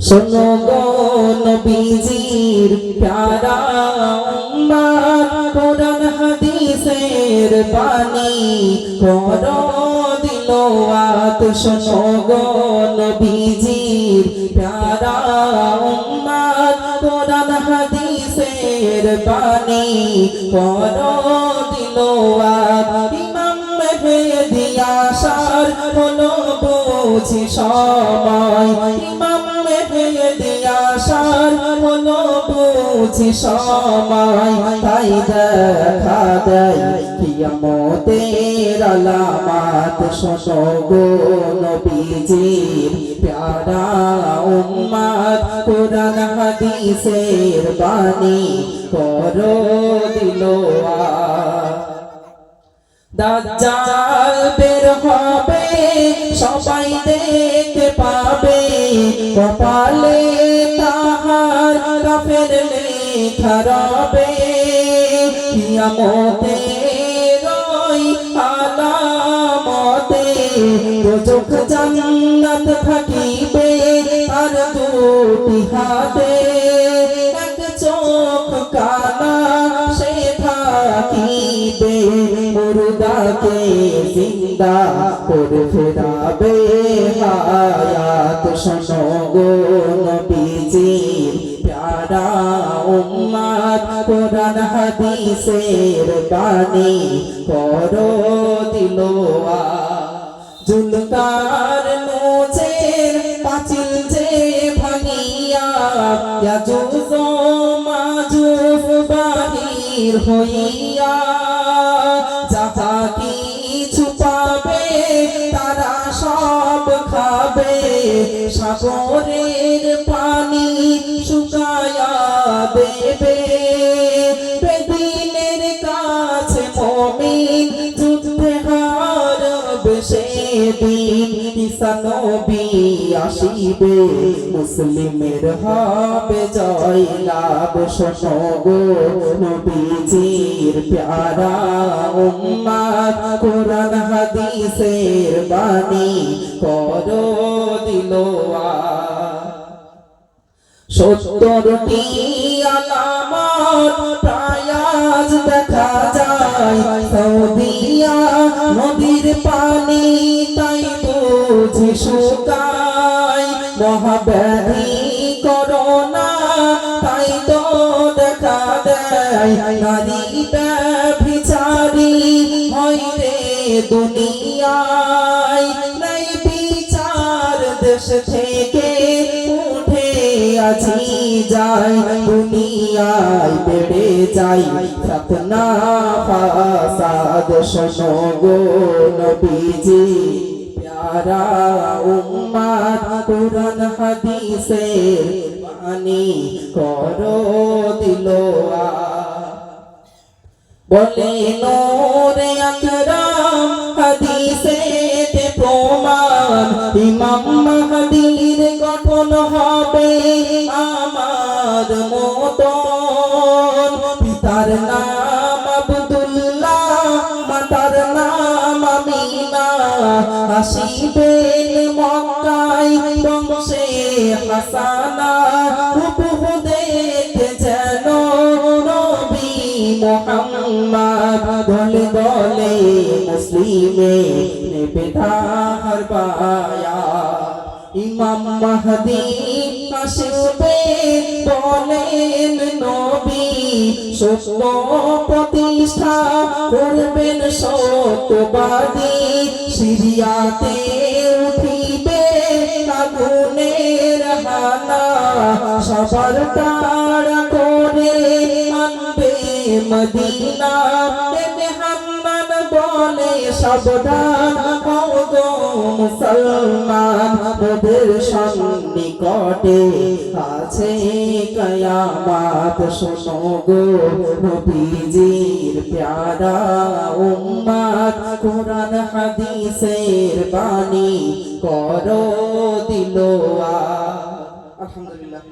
শোনো গো নবীজির প্যারা উম্মত, কোরআন হাদিসের বাণী করো দিলওয়াত। শোনো গো নবীজির প্যারা উম্মত, কোরআন হাদিসের বাণী করো দিলওয়াত। ইমাম মেহেদী আসার হলো বুঝি সময়, ইমাম মেহেদী আসার হলো বুঝি সময়। তাই দেখা দেয় কিয়ামতের আলামাত। শোনো গো নবীজির প্যারা উম্মত, কোরআন হাদিসের বাণী করো দিলওয়াত। দাজ্জাল বের হবে সবাই দেখতে পাবে, কপালে তাহার কাফের লেখা রবে। কিয়ামতের ওই আলামতে দোজখ জান্নাত থাকিবে আর দুটি হাতে। এক চোখ কানা সে থাকিবে, মুর্দাকে জিন্দা করে ফেরাবে হায়াত। শোনো গো নবীজির প্যারা উম্মত, কোরআন হাদিসের বাণী করো দিলওয়াত। জুলকার নোচের পাঁচিল যে ভাঙিয়া ইয়াজুজ মাজুজ বাহির হইয়া, যাহা কিছু পাবে তারা সব খাবে। সাগরের পানি শুকায়া দেবে, বেদিনের কাছে মুমিন যুদ্ধে হারবে সেদিন। ঈসা নবী আসিবে, মুসলিমের হবে জয় লাভ। শোনো গো নবীজির প্যারা উম্মত, কোরআন হাদিসের বাণী করো দিলওয়াত। 70টি আলামত প্রায় আজ দেখা যায়, সৌদিয়া নদীর পানি তাই বুঝি শুকায়। মহাব্যাধি করোনা তাই তো দেখা দেয়, নারী ব্যভিচারী হয় রে দুনিয়ায়। নাই বিচার দেশ থেকে উঠে আছি যাই, দুনিয়ায় বেড়ে যাই ফিতনা ফাসাদ। শোনো গো নবীজি প্যারা উম্মত, কোরআন হাদিসের বাণী করো দিলওয়াত। বলে নূরে আকরাম হাদিসেতে প্রমাণ, ইমাম মাহদীর গঠন হবে আমার মতন। পিতার নাম আব্দুল্লাহ, মাতার নাম আমিনা, আসিবেন মক্কায় বংশে হাসানা। হুবহু দেখতে যেন নবী মুহাম্মদ, দলে দলে মুসলিমে নেবে তাহার বায়াত। ইমাম মাহদী আসবে বলেন নবী, সত্য প্রতিষ্ঠা করবেন সত্যবাদী। সিরিয়াতে উঠিবে আগুনের হানা, সবার তাড়া করে আনবে মদিনা। হান্নান বলে সাবধান হও গো মুসলমান, ওদের সন্নিকটে আছে কিয়ামত। শোনো গো নবীজির প্যারা উম্মত, কোরআন হাদিসের বাণী করো দিলওয়াত। আলহামদুলিল্লাহ।